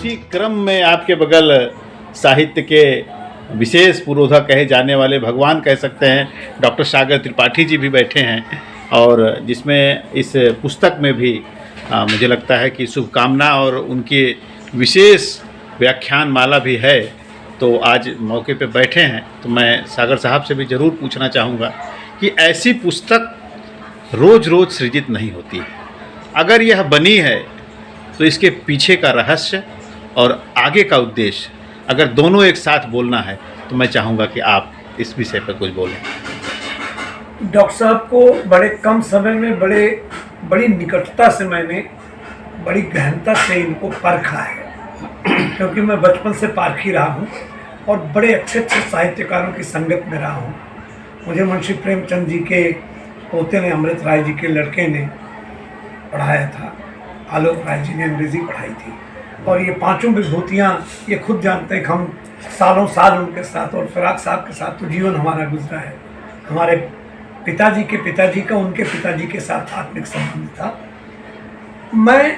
इसी क्रम में आपके बगल साहित्य के विशेष पुरोधा कहे जाने वाले, भगवान कह सकते हैं, डॉक्टर सागर त्रिपाठी जी भी बैठे हैं, और जिसमें इस पुस्तक में भी मुझे लगता है कि शुभकामना और उनकी विशेष व्याख्यान माला भी है। तो आज मौके पे बैठे हैं तो मैं सागर साहब से भी ज़रूर पूछना चाहूँगा कि ऐसी पुस्तक रोज़ रोज़ सृजित नहीं होती है। अगर यह बनी है तो इसके पीछे का रहस्य और आगे का उद्देश्य, अगर दोनों एक साथ बोलना है तो मैं चाहूँगा कि आप इस विषय पर कुछ बोलें। डॉक्टर साहब को बड़े कम समय में बड़ी निकटता से मैंने बड़ी गहनता से इनको परखा है, क्योंकि मैं बचपन से पारखी रहा हूँ और बड़े अच्छे अच्छे साहित्यकारों की संगत में रहा हूँ। मुझे मुंशी प्रेमचंद जी के पोते ने, अमृत राय जी के लड़के ने पढ़ाया था, आलोक राय जी ने अंग्रेज़ी पढ़ाई थी, और ये पांचों विभूतियाँ ये खुद जानते हैं कि हम सालों साल उनके साथ, और फिराक साहब के साथ तो जीवन हमारा गुजरा है। हमारे पिताजी के पिताजी का उनके पिताजी के साथ आत्मिक संबंध था। मैं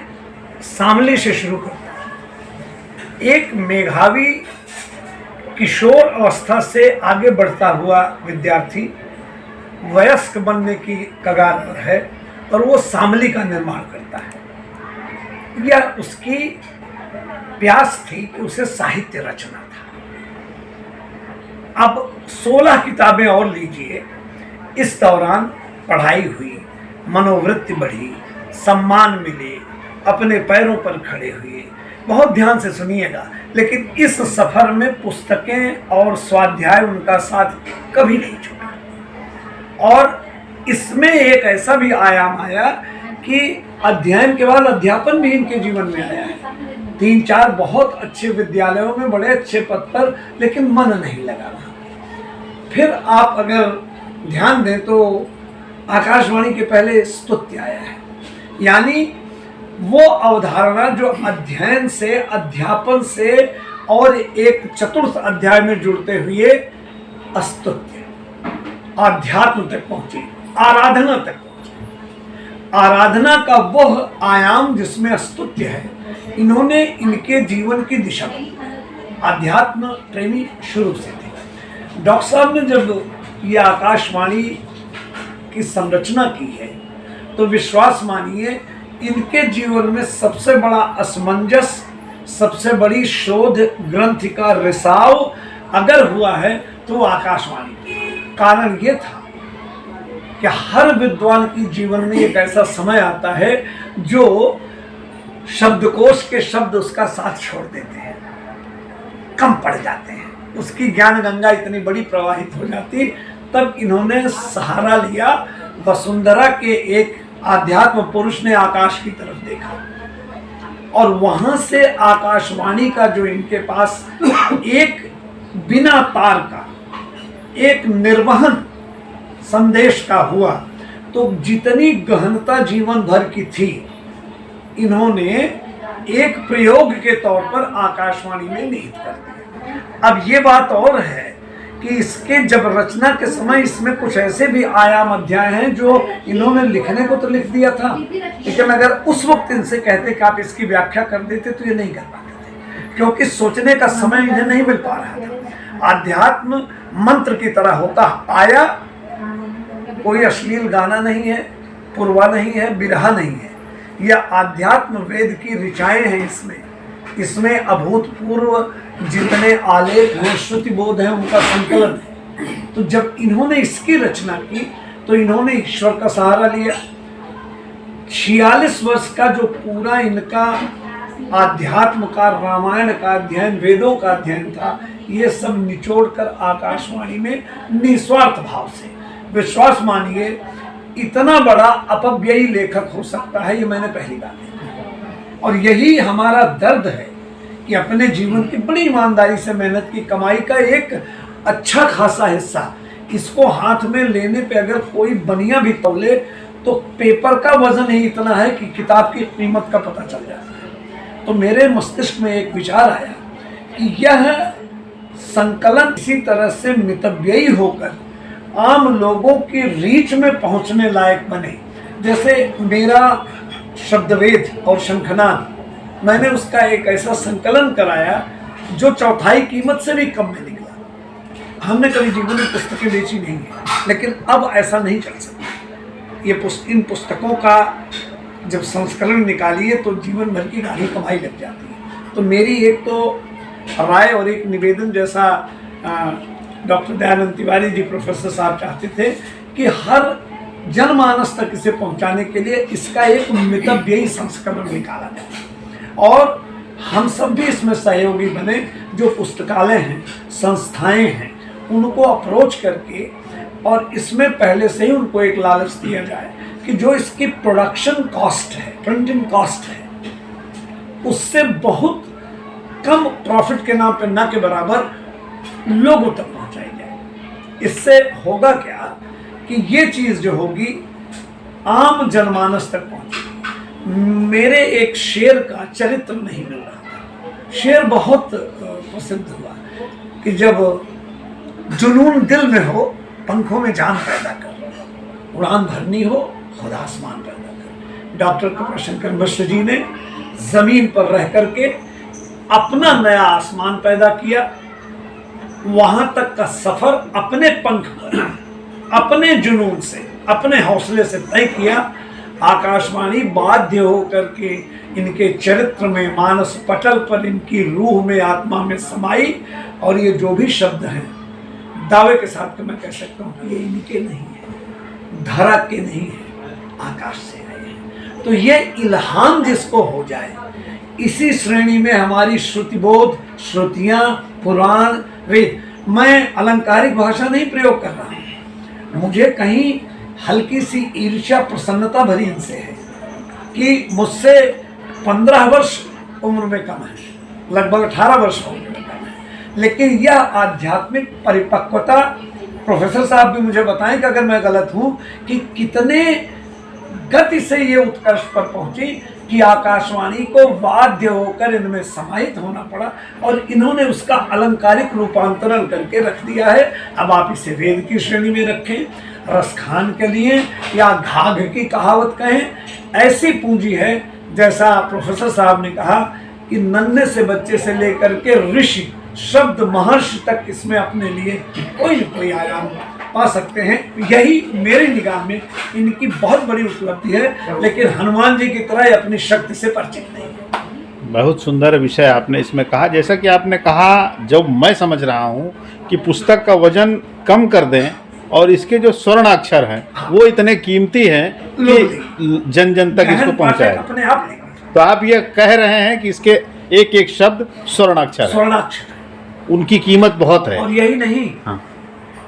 शामली से शुरू करता हूँ। एक मेधावी किशोर अवस्था से आगे बढ़ता हुआ विद्यार्थी वयस्क बनने की कगार पर है और वो शामली का निर्माण करता है। यह उसकी प्यास थी कि उसे साहित्य रचना था। अब 16 किताबें और लीजिए। इस दौरान पढ़ाई हुई, मनोवृत्ति बढ़ी, सम्मान मिले, अपने पैरों पर खड़े हुए। बहुत ध्यान से सुनिएगा, लेकिन इस सफर में पुस्तकें और स्वाध्याय उनका साथ कभी नहीं छूटा। और इसमें एक ऐसा भी आयाम आया कि अध्ययन के बाद अध्यापन भी इनके जीवन में आया है। 3-4 बहुत अच्छे विद्यालयों में बड़े अच्छे पद पर, लेकिन मन नहीं लगा वहाँ। फिर आप अगर ध्यान दें तो आकाशवाणी के पहले स्तुत्य आया है, यानी वो अवधारणा जो अध्ययन से, अध्यापन से और एक चतुर्थ अध्याय में जुड़ते हुए स्तुत्य, आध्यात्म तक पहुंची, आराधना तक पहुंची। आराधना का वह आयाम जिसमें स्तुत्य है, इन्होंने इनके जीवन की दिशा बदली। आध्यात्म प्रेमी शुरू से थे। डॉक्टर साहब ने जब ये आकाशवाणी की संरचना की है तो विश्वास मानिए इनके जीवन में सबसे बड़ा असमंजस, सबसे बड़ी शोध ग्रंथ का रिसाव अगर हुआ है तो वो आकाशवाणी की। कारण ये था कि हर विद्वान की जीवन में एक ऐसा समय आता है जो शब्दकोश के शब्द उसका साथ छोड़ देते हैं, कम पड़ जाते हैं, उसकी ज्ञान गंगा इतनी बड़ी प्रवाहित हो जाती। तब इन्होंने सहारा लिया, वसुंधरा के एक आध्यात्म पुरुष ने आकाश की तरफ देखा और वहां से आकाशवाणी का जो इनके पास एक बिना तार का एक निर्वहन संदेश का हुआ, तो जितनी गहनता जीवन भर की थी, इन्होंने एक प्रयोग के तौर पर आकाशवाणी में निहित कर दिया। अब ये बात और है कि इसके जब रचना के समय इसमें कुछ ऐसे भी आयाम अध्याय हैं जो इन्होंने लिखने को तो लिख दिया था, लेकिन अगर उस वक्त इनसे कहते कि आप इसकी व्याख्या कर देते तो ये नहीं कर पाते थे, क्योंकि सोचने का समय इन्हें नहीं मिल पा रहा था। आध्यात्म मंत्र की तरह होता आया, कोई अश्लील गाना नहीं है, पुरवा नहीं है, बिरहा नहीं है, यह आध्यात्म वेद की ऋचाएं हैं। इसमें अभूतपूर्व जितने आलेख हैं, श्रुति बोध है, उनका संकलन है। तो जब इन्होंने इसकी रचना की तो इन्होंने ईश्वर का सहारा लिया। 46 वर्ष का जो पूरा इनका आध्यात्म का, रामायण का अध्ययन, वेदों का अध्ययन था, ये सब निचोड़कर आकाशवाणी में निस्वार्थ भाव से, विश्वास मानिए इतना बड़ा अपव्ययी लेखक हो सकता है, ये मैंने पहली बार देखा। और यही हमारा दर्द है कि अपने जीवन की बड़ी ईमानदारी से मेहनत की कमाई का एक अच्छा खासा हिस्सा इसको हाथ में लेने पे अगर कोई बनिया भी तौले तो पेपर का वजन ही इतना है कि किताब की कीमत का पता चल जाता है। तो मेरे मस्तिष्क में एक विचार आया कि यह संकलन इसी तरह से मितव्ययी होकर आम लोगों की रीच में पहुंचने लायक बने। जैसे मेरा शब्दवेद और शंखनाद मैंने उसका एक ऐसा संकलन कराया जो चौथाई कीमत से भी कम में निकला। हमने कभी जीवन में पुस्तकें बेची नहीं है, लेकिन अब ऐसा नहीं चल सकता। इन पुस्तकों का जब संस्करण निकालिए तो जीवन भर की गाढ़ी कमाई लग जाती है। तो मेरी एक तो राय और एक निवेदन, जैसा डॉक्टर दयानंद तिवारी जी प्रोफेसर साहब चाहते थे कि हर जनमानस तक इसे पहुंचाने के लिए इसका एक मितव्ययी संस्करण निकाला जाए और हम सब भी इसमें सहयोगी बने। जो पुस्तकालय हैं, संस्थाएं हैं, उनको अप्रोच करके और इसमें पहले से ही उनको एक लालच दिया जाए कि जो इसकी प्रोडक्शन कॉस्ट है, प्रिंटिंग कॉस्ट है, उससे बहुत कम प्रॉफिट के नाम पर न के बराबर लोगों तक पहुंचाई जाए। इससे होगा क्या कि ये चीज़ जो होगी आम जनमानस तक पहुंचेगी। मेरे एक शेर का चरित्र नहीं मिल रहा था। शेर बहुत प्रसिद्ध हुआ कि जब जुनून दिल में हो, पंखों में जान पैदा कर, उड़ान भरनी हो, खुदा आसमान पैदा कर। डॉक्टर कृपाशंकर मिश्र जी ने जमीन पर रह करके अपना नया आसमान पैदा किया। वहां तक का सफर अपने पंख पर, अपने जुनून से, अपने हौसले से तय किया। आकाशवाणी बाध्य होकर के इनके चरित्र में, मानस पटल पर, इनकी रूह में, आत्मा में समाई। और ये जो भी शब्द हैं, दावे के साथ मैं कह सकता हूँ कि ये इनके नहीं है, धरा के नहीं है, आकाश से आए हैं। तो ये इल्हाम जिसको हो जाए, इसी श्रेणी में हमारी श्रुतिबोध, श्रुतियाँ, पुराण, वेद। मैं अलंकारिक भाषा नहीं प्रयोग कर रहा हूँ, मुझे कहीं हल्की सी ईर्ष्या, प्रसन्नता भरी इनसे है कि मुझसे 15 वर्ष उम्र में कम है, लगभग 18 वर्ष उम्र में कम है, लेकिन यह आध्यात्मिक परिपक्वता, प्रोफेसर साहब भी मुझे बताएं कि अगर मैं गलत हूँ, कि कितने गति से ये उत्कर्ष पर पहुंची कि आकाशवाणी को बाध्य होकर इनमें समाहित होना पड़ा और इन्होंने उसका अलंकारिक रूपांतरण करके रख दिया है। अब आप इसे वेद की श्रेणी में रखें, रसखान के लिए या घाघ की कहावत कहें, ऐसी पूंजी है। जैसा प्रोफेसर साहब ने कहा कि नन्हे से बच्चे से लेकर के ऋषि, शब्द महर्षि तक इसमें अपने लिए कोई न कोई आयाम पा सकते हैं। यही मेरी निगाह में इनकी बहुत बड़ी उपलब्धि है, लेकिन हनुमान जी की तरह अपनी शक्ति से परिचित नहीं है। बहुत सुंदर विषय आपने इसमें कहा। जैसा कि आपने कहा, जब मैं समझ रहा हूँ कि पुस्तक का वजन कम कर दें और इसके जो स्वर्ण अक्षर हैं वो इतने कीमती हैं कि जन जन तक इसको पहुँचाए। अपने आप तो आप ये कह रहे हैं कि इसके एक एक शब्द स्वर्णाक्षर, उनकी कीमत बहुत है। और यही नहीं, हाँ,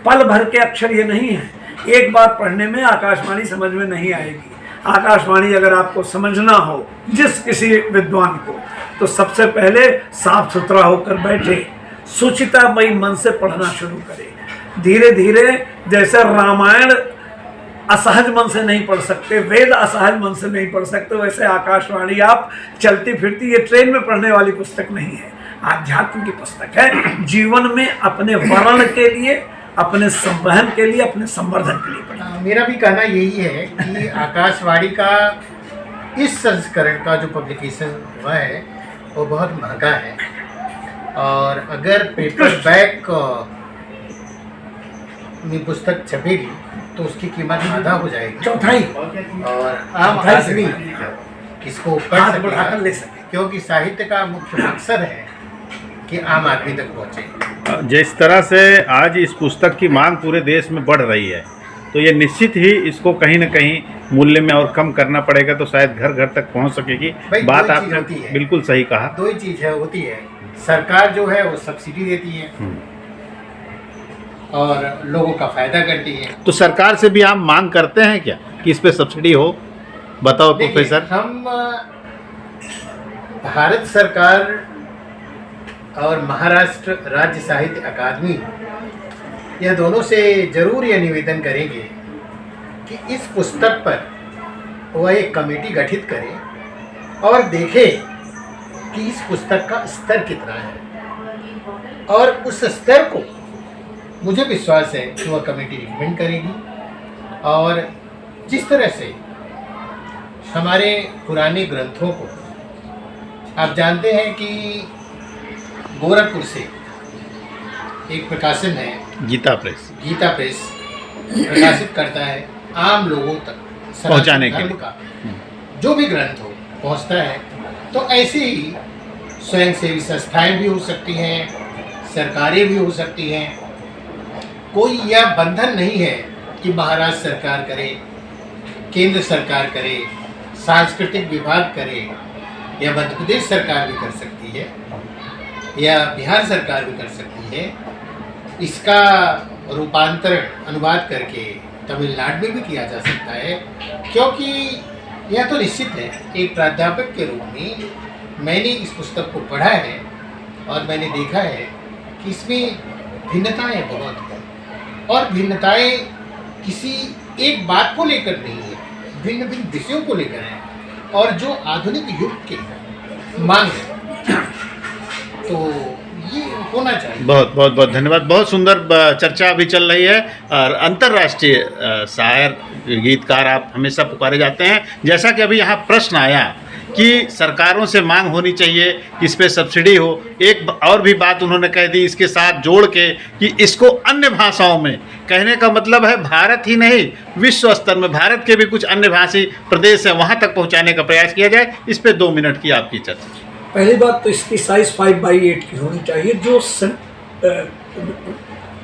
पल भर के अक्षर ये नहीं है। एक बार पढ़ने में आकाशवाणी समझ में नहीं आएगी। आकाशवाणी अगर आपको समझना हो, जिस किसी विद्वान को, तो सबसे पहले साफ सुथरा होकर बैठे, सुचितामयी मन से पढ़ना शुरू करे। धीरे धीरे, जैसे रामायण असहज मन से नहीं पढ़ सकते, वेद असहज मन से नहीं पढ़ सकते, वैसे आकाशवाणी आप चलती फिरती, ये ट्रेन में पढ़ने वाली पुस्तक नहीं है, आध्यात्म की पुस्तक है। जीवन में अपने वर्ण के लिए, अपने संवहन के लिए, अपने संवर्धन के लिए पढ़ना। मेरा भी कहना यही है कि आकाशवाणी का इस संस्करण का जो पब्लिकेशन हुआ है वो बहुत महंगा है, और अगर पेपर बैक में पुस्तक छपेगी तो उसकी कीमत आधा हो जाएगी, चौथाई, और आम आदमी इसको पढ़ बढ़ाकर ले सके, क्योंकि साहित्य का मुख्य मकसद है कि आम आदमी तक पहुँचे। जिस तरह से आज इस पुस्तक की मांग पूरे देश में बढ़ रही है, तो ये निश्चित ही इसको कहीं ना कहीं मूल्य में और कम करना पड़ेगा, तो शायद घर घर तक पहुंच सकेगी। बात आपने बिल्कुल सही कहा। दो ही चीज़ है होती है, सरकार जो है वो सब्सिडी देती है और लोगों का फायदा करती है। तो सरकार से भी आप मांग करते हैं क्या कि इस पे सब्सिडी हो? बताओ प्रोफेसर। हम भारत सरकार और महाराष्ट्र राज्य साहित्य अकादमी, यह दोनों से जरूर यह निवेदन करेंगे कि इस पुस्तक पर वह एक कमेटी गठित करें और देखें कि इस पुस्तक का स्तर कितना है, और उस स्तर को मुझे विश्वास है कि वह कमेटी रिकमेंड करेगी। और जिस तरह से हमारे पुराने ग्रंथों को आप जानते हैं कि गोरखपुर से एक प्रकाशन है गीता प्रेस प्रकाशित करता है आम लोगों तक पहुंचाने के धर्म लिए। का जो भी ग्रंथ हो पहुंचता है। तो ऐसे ही स्वयंसेवी संस्थाएं भी हो सकती हैं, सरकारें भी हो सकती हैं। कोई यह बंधन नहीं है कि महाराष्ट्र सरकार करे, केंद्र सरकार करे, सांस्कृतिक विभाग करे, या मध्य प्रदेश सरकार भी कर सकती है, या बिहार सरकार भी कर सकती है। इसका रूपांतरण अनुवाद करके तमिलनाडु में भी किया जा सकता है, क्योंकि यह तो निश्चित है। एक प्राध्यापक के रूप में मैंने इस पुस्तक को पढ़ा है और मैंने देखा है कि इसमें भिन्नताएं बहुत हैं, और भिन्नताएं किसी एक बात को लेकर नहीं है, भिन्न भिन्न विषयों को लेकर है, और जो आधुनिक युग के मांग है। तो ये होना चाहिए। बहुत बहुत बहुत धन्यवाद। बहुत सुंदर चर्चा अभी चल रही है, और अंतर्राष्ट्रीय शायर गीतकार आप हमेशा पुकारे जाते हैं। जैसा कि अभी यहाँ प्रश्न आया कि सरकारों से मांग होनी चाहिए कि इस पे सब्सिडी हो, एक और भी बात उन्होंने कह दी इसके साथ जोड़ के कि इसको अन्य भाषाओं में, कहने का मतलब है भारत ही नहीं, विश्व स्तर में भारत के भी कुछ अन्य भाषी प्रदेश हैं वहाँ तक पहुँचाने का प्रयास किया जाए। इस पे 2 मिनट की आपकी चर्चा। पहली बात तो इसकी साइज 5x8 की होनी चाहिए, जो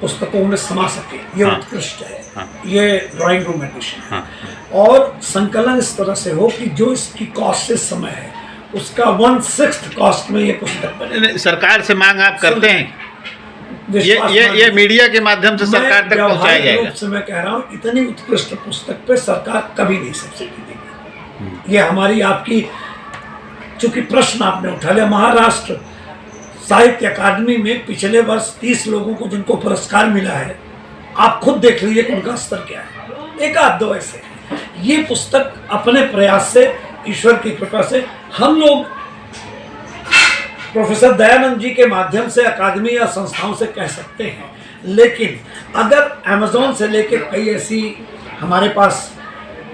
पुस्तकों में समा सके। ये हाँ। उत्कृष्ट है। हाँ। ये ड्राइंग रूम एडिशन है। हाँ। और संकलन इस तरह से हो कि जो इसकी कॉस्ट से समय है उसका 1/6 कॉस्ट में ये पुस्तक बने। सरकार से मांग आप करते हैं? ये मीडिया के माध्यम से सरकार तक पहुंचाया जाएगा। रूप से मैं कह रहा हूँ, इतनी उत्कृष्ट पुस्तक पे सरकार कभी नहीं सब्सिडी देगी। ये हमारी आपकी, चूंकि प्रश्न आपने उठा लिया, महाराष्ट्र साहित्य अकादमी में पिछले वर्ष 30 लोगों को जिनको पुरस्कार मिला है, आप खुद देख लीजिए कि उनका स्तर क्या है। एक आध दो ऐसे। ये पुस्तक अपने प्रयास से, ईश्वर की कृपा से, हम लोग प्रोफेसर दयानंद जी के माध्यम से अकादमी या संस्थाओं से कह सकते हैं, लेकिन अगर अमेज़न से लेकर कई ऐसी हमारे पास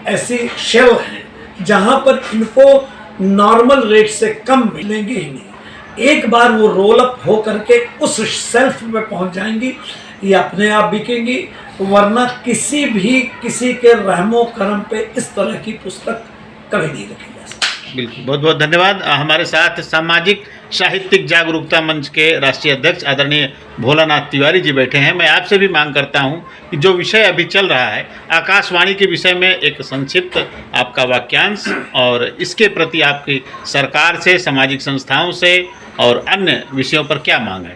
ऐसी शेल हैं जहां पर इनको नॉर्मल रेट से कम मिलेंगे ही नहीं। एक बार वो रोल अप हो करके उस सेल्फ में पहुंच जाएंगी, ये अपने आप बिकेंगी, वरना किसी के रहमो करम पे इस तरह की पुस्तक कभी नहीं रखी जा सकती। बिल्कुल, बहुत बहुत धन्यवाद। हमारे साथ सामाजिक साहित्यिक जागरूकता मंच के राष्ट्रीय अध्यक्ष आदरणीय भोलानाथ तिवारी जी बैठे हैं। मैं आपसे भी मांग करता हूं कि जो विषय अभी चल रहा है आकाशवाणी के विषय में एक संक्षिप्त आपका वाक्यांश, और इसके प्रति आपकी सरकार से, सामाजिक संस्थाओं से और अन्य विषयों पर क्या मांग है?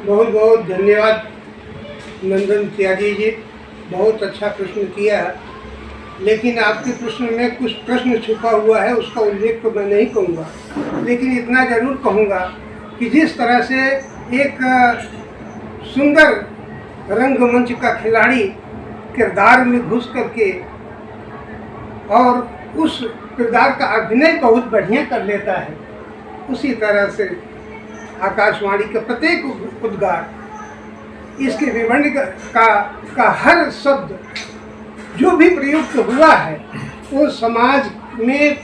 बहुत बहुत धन्यवाद नंदन त्यागी जी, बहुत अच्छा प्रश्न किया। लेकिन आपके प्रश्न में कुछ प्रश्न छुपा हुआ है, उसका उल्लेख तो मैं नहीं कहूँगा, लेकिन इतना ज़रूर कहूँगा कि जिस तरह से एक सुंदर रंगमंच का खिलाड़ी किरदार में घुस करके और उस किरदार का अभिनय बहुत बढ़िया कर लेता है, उसी तरह से आकाशवाणी का प्रत्येक उद्गार, इसके विवरण का हर शब्द जो भी प्रयुक्त हुआ है वो समाज में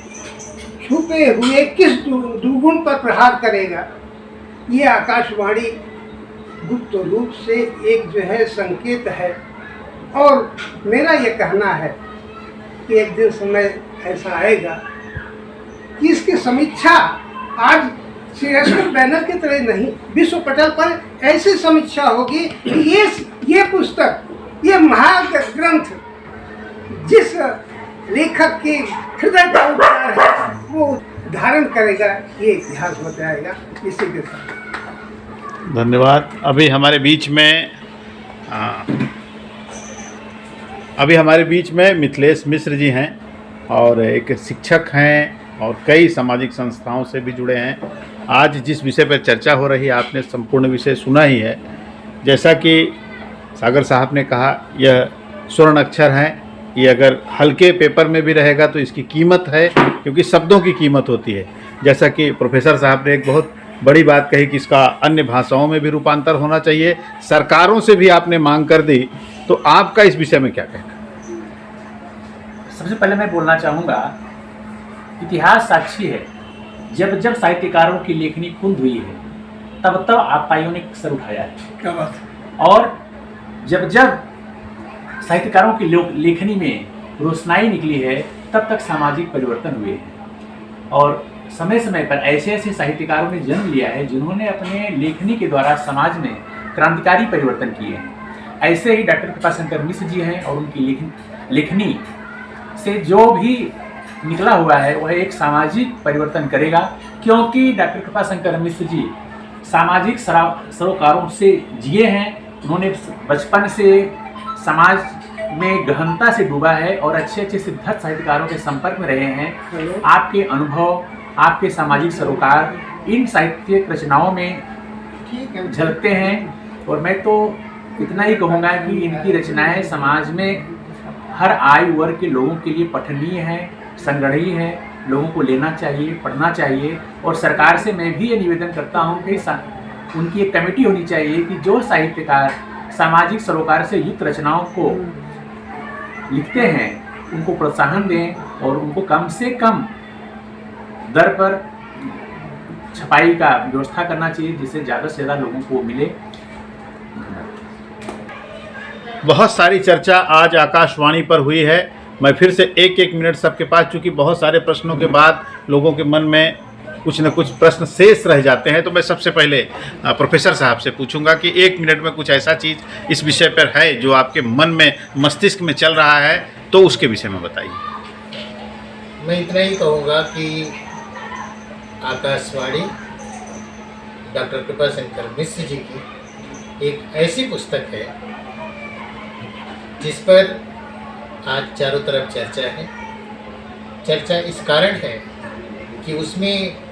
छुपे हुए किस दुर्गुण पर प्रहार करेगा। ये आकाशवाणी गुप्त रूप से एक जो है संकेत है, और मेरा ये कहना है कि एक दिन समय ऐसा आएगा कि इसकी समीक्षा आज सियासत बैनर की तरह नहीं, विश्व पटल पर ऐसी समीक्षा होगी कि ये पुस्तक, ये महाग्रंथ जिस लेखक के हृदय का उद्गार है वो धारण करेगा, ये इतिहास बताएगा। इसी के साथ धन्यवाद। अभी हमारे बीच में मिथिलेश मिश्र जी हैं, और एक शिक्षक हैं और कई सामाजिक संस्थाओं से भी जुड़े हैं। आज जिस विषय पर चर्चा हो रही है आपने संपूर्ण विषय सुना ही है। जैसा कि सागर साहब ने कहा, यह स्वर्ण अक्षर हैं, ये अगर हल्के पेपर में भी रहेगा तो इसकी कीमत है, क्योंकि शब्दों की कीमत होती है। जैसा कि प्रोफेसर साहब ने एक बहुत बड़ी बात कही कि इसका अन्य भाषाओं में भी रूपांतर होना चाहिए, सरकारों से भी आपने मांग कर दी, तो आपका इस विषय में क्या कहना? सबसे पहले मैं बोलना चाहूँगा, इतिहास साक्षी है जब जब साहित्यकारों की लेखनी कुंद हुई है तब तब आपाइयों ने सर उठाया है। क्या बात है। और जब जब साहित्यकारों की लेखनी में रोशनाई निकली है तब तक सामाजिक परिवर्तन हुए हैं। और समय समय पर ऐसे ऐसे साहित्यकारों ने जन्म लिया है जिन्होंने अपने लेखनी के द्वारा समाज में क्रांतिकारी परिवर्तन किए हैं। ऐसे ही डॉक्टर कृपाशंकर मिश्र जी हैं और उनकी लेखनी से जो भी निकला हुआ है वह एक सामाजिक परिवर्तन करेगा, क्योंकि डॉक्टर कृपाशंकर मिश्र जी सामाजिक सरोकारों से जिए हैं। उन्होंने बचपन से समाज में गहनता से डूबा है और अच्छे अच्छे सिद्धस्त साहित्यकारों के संपर्क में रहे हैं। आपके अनुभव, आपके सामाजिक सरोकार इन साहित्यिक रचनाओं में झलकते हैं। और मैं तो इतना ही कहूँगा कि इनकी रचनाएं समाज में हर आयु वर्ग के लोगों के लिए पठनीय है, संग्रहणीय है, लोगों को लेना चाहिए, पढ़ना चाहिए। और सरकार से मैं भी ये निवेदन करता हूँ कि उनकी एक कमेटी होनी चाहिए कि जो साहित्यकार सामाजिक सरोकार से युक्त रचनाओं को लिखते हैं उनको प्रोत्साहन दें और उनको कम से कम दर पर छपाई का व्यवस्था करना चाहिए जिससे ज़्यादा से ज़्यादा लोगों को मिले। बहुत सारी चर्चा आज आकाशवाणी पर हुई है। मैं फिर से एक एक मिनट सबके पास, चूँकि बहुत सारे प्रश्नों के बाद लोगों के मन में कुछ न कुछ प्रश्न शेष रह जाते हैं, तो मैं सबसे पहले प्रोफेसर साहब से पूछूंगा कि एक मिनट में कुछ ऐसा चीज़ इस विषय पर है जो आपके मन में, मस्तिष्क में चल रहा है, तो उसके विषय में बताइए। मैं इतना ही कहूँगा कि आकाशवाणी डॉक्टर कृपाशंकर मिश्र जी की एक ऐसी पुस्तक है जिस पर आज चारों तरफ चर्चा है। चर्चा इस कारण है कि उसमें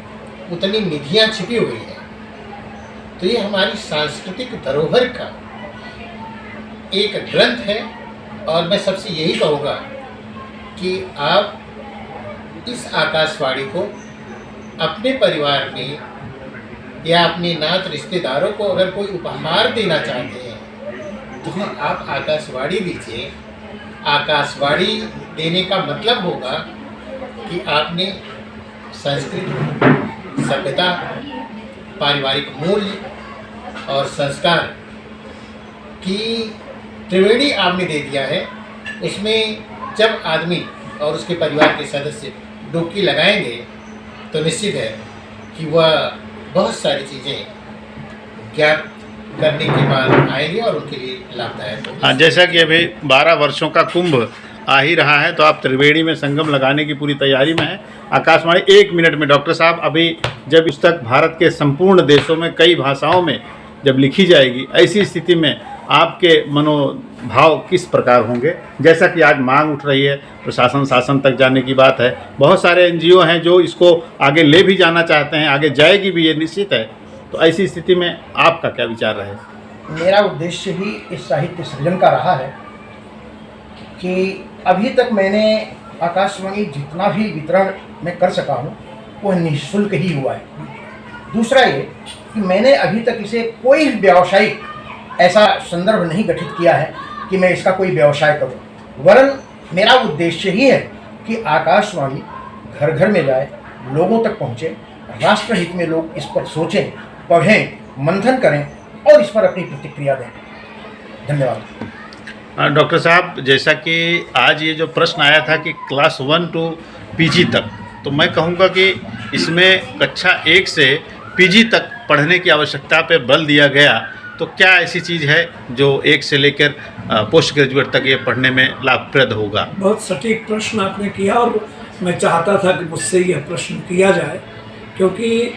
उतनी निधियाँ छिपी हुई हैं। तो ये हमारी सांस्कृतिक धरोहर का एक ग्रंथ है। और मैं सबसे यही कहूँगा कि आप इस आकाशवाणी को अपने परिवार में या अपने नात रिश्तेदारों को अगर कोई उपहार देना चाहते हैं तो आप आकाशवाणी दीजिए। आकाशवाणी देने का मतलब होगा कि आपने संस्कृति, सभ्यता, पारिवारिक मूल्य और संस्कार की त्रिवेणी आपने दे दिया है। उसमें जब आदमी और उसके परिवार के सदस्य डुबकी लगाएंगे तो निश्चित है कि वह बहुत सारी चीज़ें ज्ञात करने के बाद आएंगे और उनके लिए लाभदायक होगा। हाँ, जैसा कि अभी 12 वर्षों का कुंभ आ ही रहा है, तो आप त्रिवेणी में संगम लगाने की पूरी तैयारी में है। आकाशवाणी एक मिनट में, डॉक्टर साहब, अभी जब पुस्तक भारत के संपूर्ण देशों में कई भाषाओं में जब लिखी जाएगी, ऐसी स्थिति में आपके मनोभाव किस प्रकार होंगे? जैसा कि आज मांग उठ रही है, प्रशासन शासन तक जाने की बात है, बहुत सारे NGO हैं जो इसको आगे ले भी जाना चाहते हैं, आगे जाएगी भी, ये निश्चित है। तो ऐसी स्थिति में आपका क्या विचार रहे? मेरा उद्देश्य ही इस साहित्य सृजन का रहा है कि अभी तक मैंने आकाशवाणी जितना भी वितरण मैं कर सका हूँ वो निःशुल्क ही हुआ है। दूसरा ये कि मैंने अभी तक इसे कोई व्यावसायिक ऐसा संदर्भ नहीं गठित किया है कि मैं इसका कोई व्यवसाय करूँ, वरन मेरा उद्देश्य ही है कि आकाशवाणी घर घर में जाए, लोगों तक पहुँचे, राष्ट्रहित में लोग इस पर सोचें, पढ़ें, मंथन करें और इस पर अपनी प्रतिक्रिया दें। धन्यवाद। डॉक्टर साहब, जैसा कि आज ये जो प्रश्न आया था कि क्लास 1 to PG तक, तो मैं कहूँगा कि इसमें कक्षा 1 से PG तक पढ़ने की आवश्यकता पे बल दिया गया। तो क्या ऐसी चीज़ है जो 1 से लेकर पोस्ट ग्रेजुएट तक ये पढ़ने में लाभप्रद होगा? बहुत सटीक प्रश्न आपने किया और मैं चाहता था कि मुझसे यह प्रश्न किया जाए, क्योंकि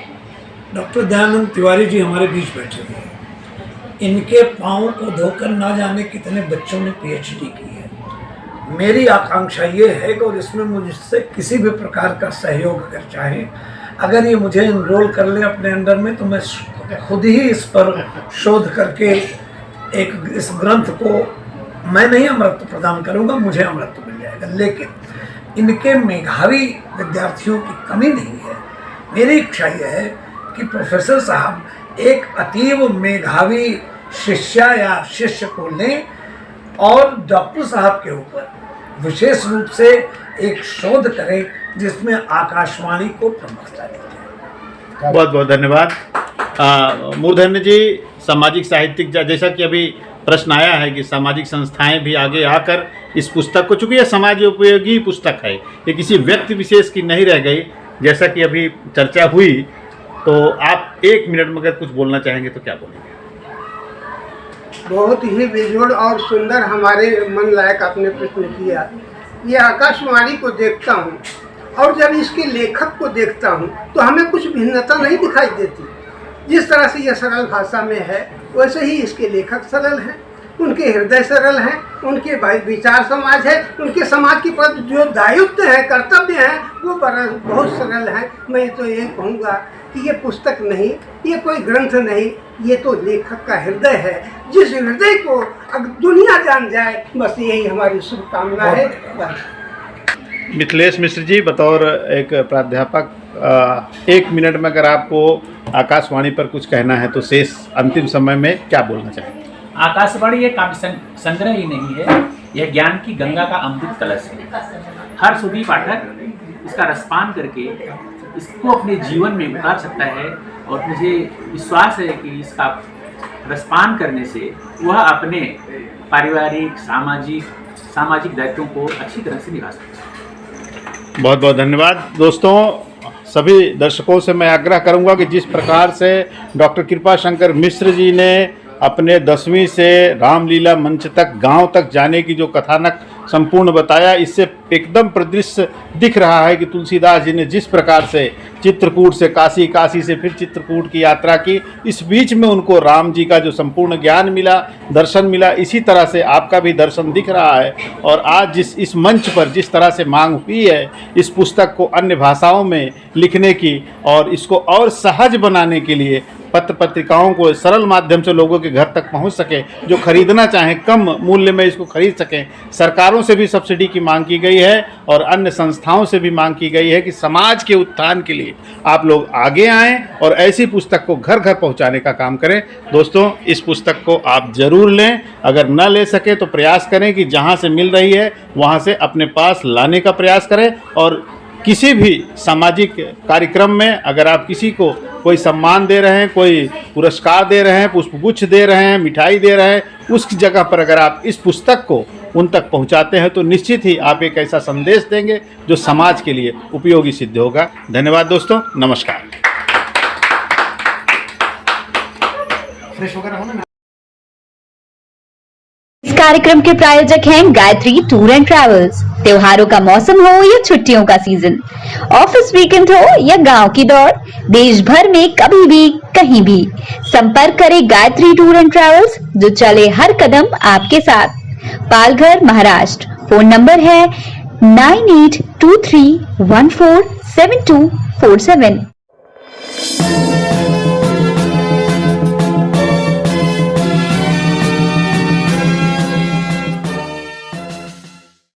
डॉक्टर दयानंद तिवारी जी हमारे बीच बैठे हुए हैं। इनके पाँव को धोकर ना जाने कितने बच्चों ने PhD की है। मेरी आकांक्षा ये है कि और इसमें मुझसे किसी भी प्रकार का सहयोग अगर चाहे, अगर ये मुझे इनरोल कर ले अपने अंडर में, तो मैं खुद ही इस पर शोध करके एक इस ग्रंथ को मैं नहीं अमृत प्रदान करूँगा, मुझे अमृत मिल जाएगा। लेकिन इनके मेधावी विद्यार्थियों की कमी नहीं है। मेरी इच्छा यह है कि प्रोफेसर साहब एक अतीव मेधावी शिष्या या शिष्य को लें और डॉक्टर साहब के ऊपर विशेष रूप से एक शोध करें जिसमें आकाशवाणी को प्रमुखता दी जाए। बहुत बहुत धन्यवाद। मूर्धन्य जी, सामाजिक साहित्यिक जैसा कि अभी प्रश्न आया है कि सामाजिक संस्थाएं भी आगे आकर इस पुस्तक को, चूंकि यह समाज उपयोगी पुस्तक है, ये किसी व्यक्ति विशेष की नहीं रह गई, जैसा कि अभी चर्चा हुई, तो आप 1 मिनट में अगर कुछ बोलना चाहेंगे तो क्या बोलेंगे? बहुत ही बेजोड़ और सुंदर हमारे मन लायक आपने प्रश्न किया। ये आकाशवाणी को देखता हूँ और जब इसके लेखक को देखता हूँ तो हमें कुछ भिन्नता नहीं दिखाई देती। जिस तरह से यह सरल भाषा में है वैसे ही इसके लेखक सरल हैं, उनके हृदय सरल हैं, उनके विचार समाज है, उनके समाज के प्रति जो दायित्व है, कर्तव्य है, वो बहुत सरल हैं। मैं तो ये कहूँगा कि ये पुस्तक नहीं, ये कोई ग्रंथ नहीं, ये तो लेखक का हृदय है, जिस हृदय को अगर दुनिया जान जाए, बस यही हमारी शुभकामना है। मिथिलेश मिश्र जी, बतौर एक प्राध्यापक 1 मिनट में अगर आपको आकाशवाणी पर कुछ कहना है तो शेष अंतिम समय में क्या बोलना चाहेंगे? आकाशवाणी एक काव्य संग्रह ही नहीं है, यह ज्ञान की गंगा का अमृत कलश है। हर सुधी पाठक इसका रसपान करके इसको अपने जीवन में उतार सकता है, और मुझे विश्वास है कि इसका रसपान करने से वह अपने पारिवारिक सामाजिक दायित्वों को अच्छी तरह से निभा सकता है। बहुत बहुत धन्यवाद। दोस्तों, सभी दर्शकों से मैं आग्रह करूंगा कि जिस प्रकार से डॉक्टर कृपाशंकर मिश्र जी ने अपने 10वीं से रामलीला मंच तक, गांव तक जाने की जो कथानक संपूर्ण बताया, इससे एकदम परिदृश्य दिख रहा है कि तुलसीदास जी ने जिस प्रकार से चित्रकूट से काशी, काशी से फिर चित्रकूट की यात्रा की, इस बीच में उनको राम जी का जो संपूर्ण ज्ञान मिला, दर्शन मिला, इसी तरह से आपका भी दर्शन दिख रहा है। और आज इस मंच पर जिस तरह से मांग हुई है इस पुस्तक को अन्य भाषाओं में लिखने की और इसको और सहज बनाने के लिए, पत्र पत्रिकाओं को सरल माध्यम से लोगों के घर तक पहुंच सके, जो खरीदना चाहें कम मूल्य में इसको खरीद सकें। सरकारों से भी सब्सिडी की मांग की गई है और अन्य संस्थाओं से भी मांग की गई है कि समाज के उत्थान के लिए आप लोग आगे आएं और ऐसी पुस्तक को घर घर पहुंचाने का काम करें। दोस्तों, इस पुस्तक को आप ज़रूर लें, अगर न ले सके तो प्रयास करें कि जहां से मिल रही है वहां से अपने पास लाने का प्रयास करें। और किसी भी सामाजिक कार्यक्रम में अगर आप किसी को कोई सम्मान दे रहे हैं, कोई पुरस्कार दे रहे हैं, पुष्पगुच्छ दे रहे हैं, मिठाई दे रहे हैं, उस जगह पर अगर आप इस पुस्तक को उन तक पहुंचाते हैं तो निश्चित ही आप एक ऐसा संदेश देंगे जो समाज के लिए उपयोगी सिद्ध होगा। धन्यवाद दोस्तों, नमस्कार। इस कार्यक्रम के प्रायोजक हैं गायत्री टूर एंड ट्रैवल्स। त्योहारों का मौसम हो या छुट्टियों का सीजन, ऑफिस वीकेंड हो या गांव की दौड़, देश भर में कभी भी कहीं भी संपर्क करें गायत्री टूर एंड ट्रैवल्स, जो चले हर कदम आपके साथ। पालघर, महाराष्ट्र। फोन नंबर है 9823147247।